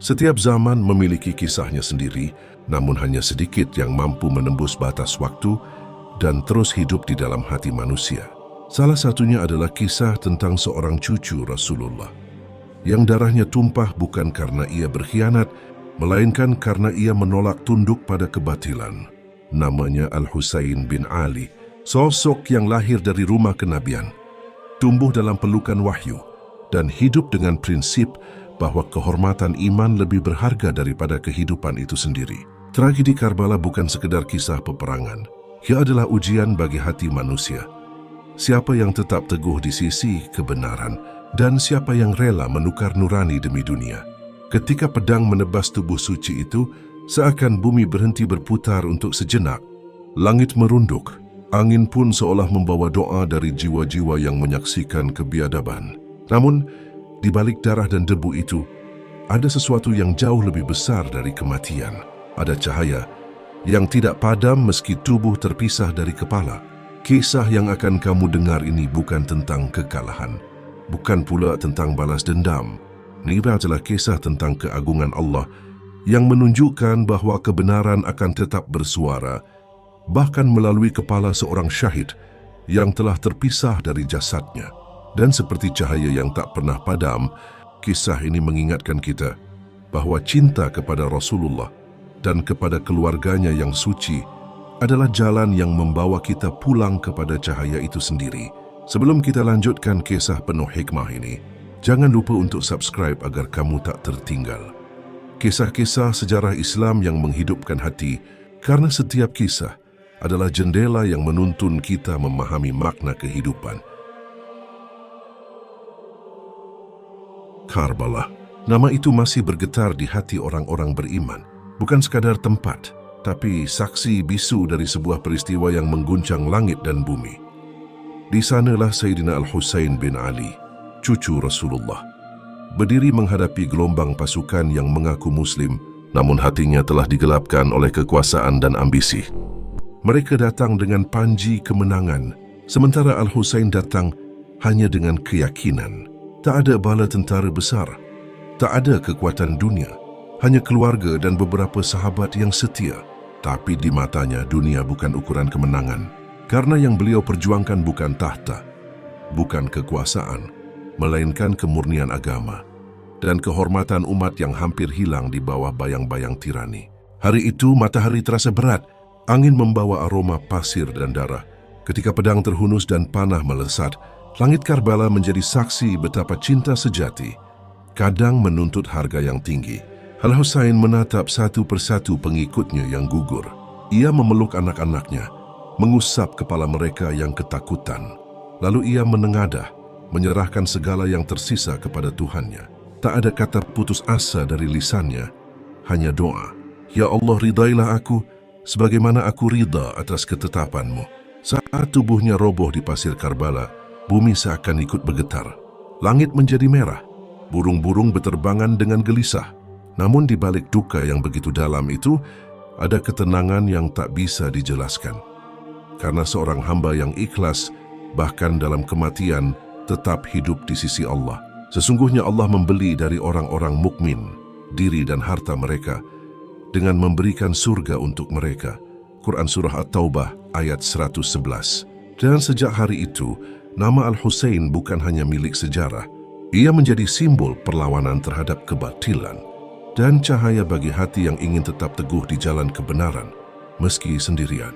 Setiap zaman memiliki kisahnya sendiri, namun hanya sedikit yang mampu menembus batas waktu dan terus hidup di dalam hati manusia. Salah satunya adalah kisah tentang seorang cucu Rasulullah, yang darahnya tumpah bukan karena ia berkhianat, melainkan karena ia menolak tunduk pada kebatilan. Namanya Al-Husain bin Ali, sosok yang lahir dari rumah kenabian, tumbuh dalam pelukan wahyu, dan hidup dengan prinsip bahwa kehormatan iman lebih berharga daripada kehidupan itu sendiri. Tragedi Karbala bukan sekedar kisah peperangan, ia adalah ujian bagi hati manusia. Siapa yang tetap teguh di sisi kebenaran dan siapa yang rela menukar nurani demi dunia. Ketika pedang menebas tubuh suci itu, seakan bumi berhenti berputar untuk sejenak. Langit merunduk, angin pun seolah membawa doa dari jiwa-jiwa yang menyaksikan kebiadaban. Namun, di balik darah dan debu itu, ada sesuatu yang jauh lebih besar dari kematian. Ada cahaya yang tidak padam meski tubuh terpisah dari kepala. Kisah yang akan kamu dengar ini bukan tentang kekalahan, bukan pula tentang balas dendam. Ini adalah kisah tentang keagungan Allah yang menunjukkan bahwa kebenaran akan tetap bersuara, bahkan melalui kepala seorang syahid yang telah terpisah dari jasadnya. Dan seperti cahaya yang tak pernah padam, kisah ini mengingatkan kita bahwa cinta kepada Rasulullah dan kepada keluarganya yang suci adalah jalan yang membawa kita pulang kepada cahaya itu sendiri. Sebelum kita lanjutkan kisah penuh hikmah ini, jangan lupa untuk subscribe agar kamu tak tertinggal. Kisah-kisah sejarah Islam yang menghidupkan hati, karena setiap kisah adalah jendela yang menuntun kita memahami makna kehidupan. Karbala, nama itu masih bergetar di hati orang-orang beriman. Bukan sekadar tempat, tapi saksi bisu dari sebuah peristiwa yang mengguncang langit dan bumi. Di sanalah Sayyidina Al-Husain bin Ali, cucu Rasulullah, berdiri menghadapi gelombang pasukan yang mengaku Muslim, namun hatinya telah digelapkan oleh kekuasaan dan ambisi. Mereka datang dengan panji kemenangan, sementara Al-Husain datang hanya dengan keyakinan. Tak ada bala tentara besar, tak ada kekuatan dunia, hanya keluarga dan beberapa sahabat yang setia. Tapi di matanya dunia bukan ukuran kemenangan, karena yang beliau perjuangkan bukan tahta, bukan kekuasaan, melainkan kemurnian agama dan kehormatan umat yang hampir hilang di bawah bayang-bayang tirani. Hari itu matahari terasa berat, angin membawa aroma pasir dan darah. Ketika pedang terhunus dan panah melesat, langit Karbala menjadi saksi betapa cinta sejati kadang menuntut harga yang tinggi. Al-Husain menatap satu persatu pengikutnya yang gugur. Ia memeluk anak-anaknya, mengusap kepala mereka yang ketakutan. Lalu ia menengadah, menyerahkan segala yang tersisa kepada Tuhannya. Tak ada kata putus asa dari lisannya, hanya doa. Ya Allah, ridailah aku, sebagaimana aku rida atas ketetapan-Mu. Saat tubuhnya roboh di pasir Karbala, bumi seakan ikut bergetar. Langit menjadi merah, burung-burung berterbangan dengan gelisah. Namun di balik duka yang begitu dalam itu, ada ketenangan yang tak bisa dijelaskan. Karena seorang hamba yang ikhlas, bahkan dalam kematian, tetap hidup di sisi Allah. Sesungguhnya Allah membeli dari orang-orang mukmin diri dan harta mereka dengan memberikan surga untuk mereka. Quran Surah At-Taubah ayat 111. Dan sejak hari itu, nama Al-Husain bukan hanya milik sejarah. Ia menjadi simbol perlawanan terhadap kebatilan dan cahaya bagi hati yang ingin tetap teguh di jalan kebenaran, meski sendirian.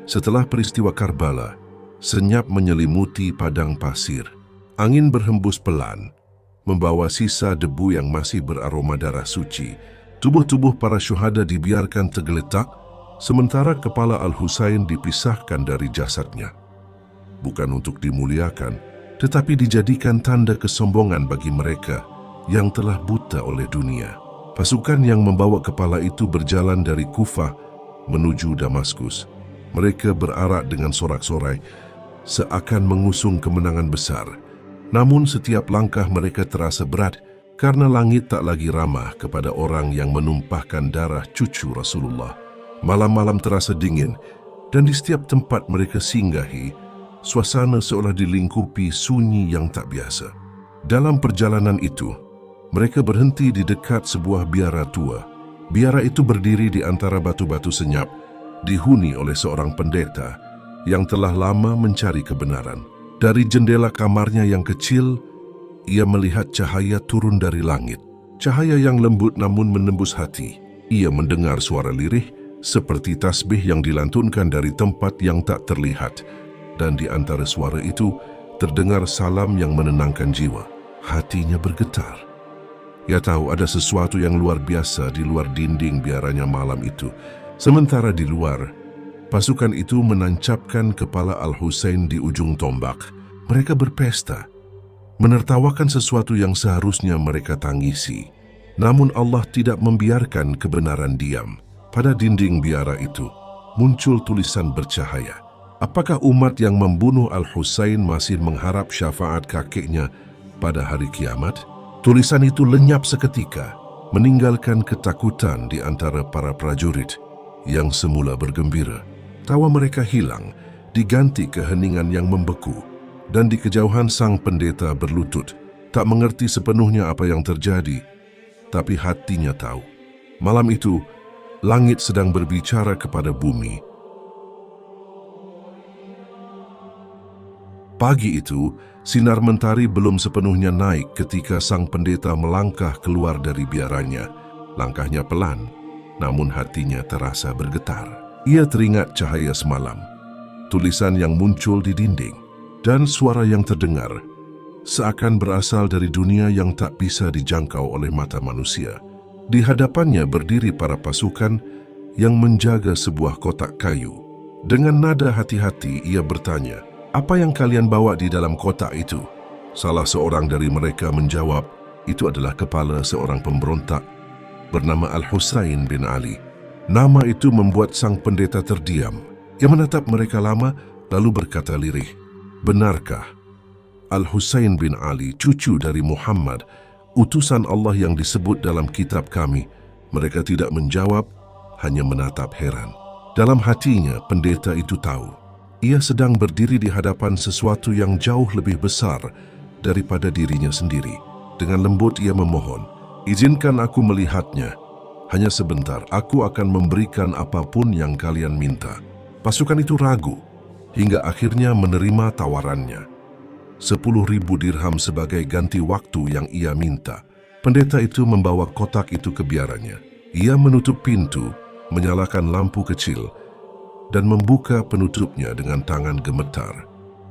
Setelah peristiwa Karbala, senyap menyelimuti padang pasir. Angin berhembus pelan, membawa sisa debu yang masih beraroma darah suci. Tubuh-tubuh para syuhada dibiarkan tergeletak, sementara kepala Al-Husain dipisahkan dari jasadnya. Bukan untuk dimuliakan, tetapi dijadikan tanda kesombongan bagi mereka yang telah buta oleh dunia. Pasukan yang membawa kepala itu berjalan dari Kufah menuju Damaskus. Mereka berarak dengan sorak-sorai, seakan mengusung kemenangan besar. Namun setiap langkah mereka terasa berat karena langit tak lagi ramah kepada orang yang menumpahkan darah cucu Rasulullah. Malam-malam terasa dingin, dan di setiap tempat mereka singgahi, suasana seolah dilingkupi sunyi yang tak biasa. Dalam perjalanan itu, mereka berhenti di dekat sebuah biara tua. Biara itu berdiri di antara batu-batu senyap, dihuni oleh seorang pendeta yang telah lama mencari kebenaran. Dari jendela kamarnya yang kecil, ia melihat cahaya turun dari langit. Cahaya yang lembut namun menembus hati. Ia mendengar suara lirih seperti tasbih yang dilantunkan dari tempat yang tak terlihat. Dan di antara suara itu, terdengar salam yang menenangkan jiwa. Hatinya bergetar. Ia tahu ada sesuatu yang luar biasa di luar dinding biaranya malam itu. Sementara di luar, pasukan itu menancapkan kepala Al-Husain di ujung tombak. Mereka berpesta, menertawakan sesuatu yang seharusnya mereka tangisi. Namun Allah tidak membiarkan kebenaran diam. Pada dinding biara itu, muncul tulisan bercahaya. Apakah umat yang membunuh Al-Husain masih mengharap syafaat kakeknya pada hari kiamat? Tulisan itu lenyap seketika, meninggalkan ketakutan di antara para prajurit yang semula bergembira. Tawa mereka hilang, diganti keheningan yang membeku, dan di kejauhan sang pendeta berlutut, tak mengerti sepenuhnya apa yang terjadi, tapi hatinya tahu. Malam itu, langit sedang berbicara kepada bumi. Pagi itu, sinar mentari belum sepenuhnya naik ketika sang pendeta melangkah keluar dari biaranya. Langkahnya pelan, namun hatinya terasa bergetar. Ia teringat cahaya semalam, tulisan yang muncul di dinding, dan suara yang terdengar, seakan berasal dari dunia yang tak bisa dijangkau oleh mata manusia. Di hadapannya berdiri para pasukan yang menjaga sebuah kotak kayu. Dengan nada hati-hati ia bertanya, "Apa yang kalian bawa di dalam kotak itu?" Salah seorang dari mereka menjawab, "Itu adalah kepala seorang pemberontak bernama Al-Husain bin Ali." Nama itu membuat sang pendeta terdiam. Ia menatap mereka lama, lalu berkata lirih, "Benarkah Al-Husain bin Ali, cucu dari Muhammad, utusan Allah yang disebut dalam kitab kami?" Mereka tidak menjawab, hanya menatap heran. Dalam hatinya, pendeta itu tahu ia sedang berdiri di hadapan sesuatu yang jauh lebih besar daripada dirinya sendiri. Dengan lembut ia memohon, "Izinkan aku melihatnya. Hanya sebentar, aku akan memberikan apapun yang kalian minta." Pasukan itu ragu, hingga akhirnya menerima tawarannya. 10.000 dirham sebagai ganti waktu yang ia minta. Pendeta itu membawa kotak itu ke biaranya. Ia menutup pintu, menyalakan lampu kecil, dan membuka penutupnya dengan tangan gemetar.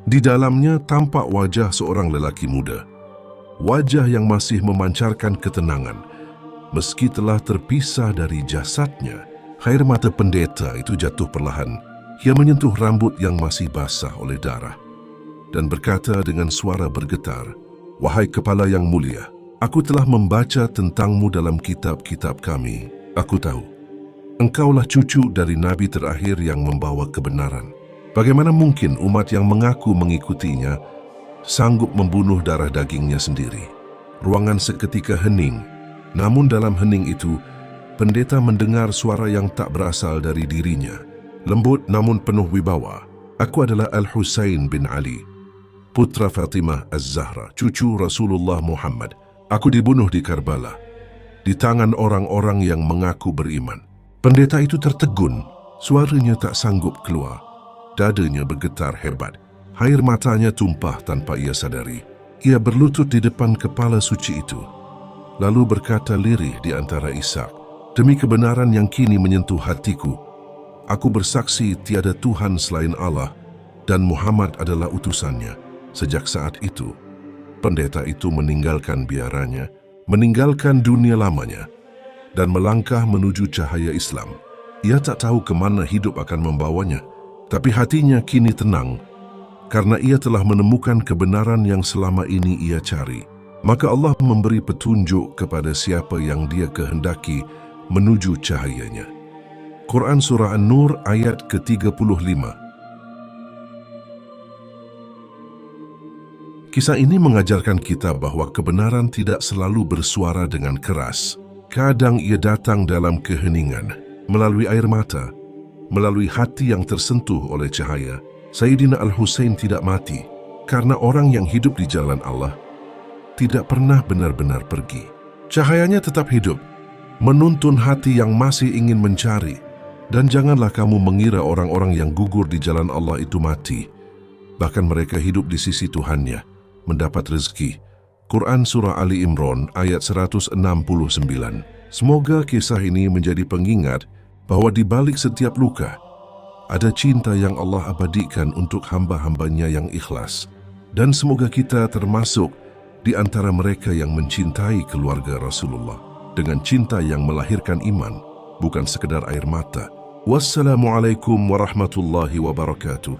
Di dalamnya tampak wajah seorang lelaki muda. Wajah yang masih memancarkan ketenangan. Meski telah terpisah dari jasadnya, air mata pendeta itu jatuh perlahan. Ia menyentuh rambut yang masih basah oleh darah dan berkata dengan suara bergetar, "Wahai kepala yang mulia, aku telah membaca tentangmu dalam kitab-kitab kami. Aku tahu engkaulah cucu dari Nabi terakhir yang membawa kebenaran. Bagaimana mungkin umat yang mengaku mengikutinya sanggup membunuh darah dagingnya sendiri?" Ruangan seketika hening, namun dalam hening itu, pendeta mendengar suara yang tak berasal dari dirinya. Lembut namun penuh wibawa. "Aku adalah Al-Husain bin Ali, putra Fatimah Az-Zahra, cucu Rasulullah Muhammad. Aku dibunuh di Karbala, di tangan orang-orang yang mengaku beriman." Pendeta itu tertegun, suaranya tak sanggup keluar. Dadanya bergetar hebat, air matanya tumpah tanpa ia sadari. Ia berlutut di depan kepala suci itu, lalu berkata lirih di antara isak, "Demi kebenaran yang kini menyentuh hatiku, aku bersaksi tiada Tuhan selain Allah dan Muhammad adalah utusannya." Sejak saat itu, pendeta itu meninggalkan biaranya, meninggalkan dunia lamanya, dan melangkah menuju cahaya Islam. Ia tak tahu kemana hidup akan membawanya, tapi hatinya kini tenang, karena ia telah menemukan kebenaran yang selama ini ia cari. Maka Allah memberi petunjuk kepada siapa yang Dia kehendaki menuju cahayanya. Quran Surah An-Nur ayat ke-35. Kisah ini mengajarkan kita bahwa kebenaran tidak selalu bersuara dengan keras. Kadang ia datang dalam keheningan, melalui air mata, melalui hati yang tersentuh oleh cahaya. Sayyidina Al-Husain tidak mati karena orang yang hidup di jalan Allah tidak pernah benar-benar pergi. Cahayanya tetap hidup, menuntun hati yang masih ingin mencari. Dan janganlah kamu mengira orang-orang yang gugur di jalan Allah itu mati. Bahkan mereka hidup di sisi Tuhannya, mendapat rezeki. Quran Surah Ali Imran ayat 169. Semoga kisah ini menjadi pengingat bahwa di balik setiap luka, ada cinta yang Allah abadikan untuk hamba-hambanya yang ikhlas. Dan semoga kita termasuk di antara mereka yang mencintai keluarga Rasulullah dengan cinta yang melahirkan iman, bukan sekedar air mata. Wassalamualaikum warahmatullahi wabarakatuh.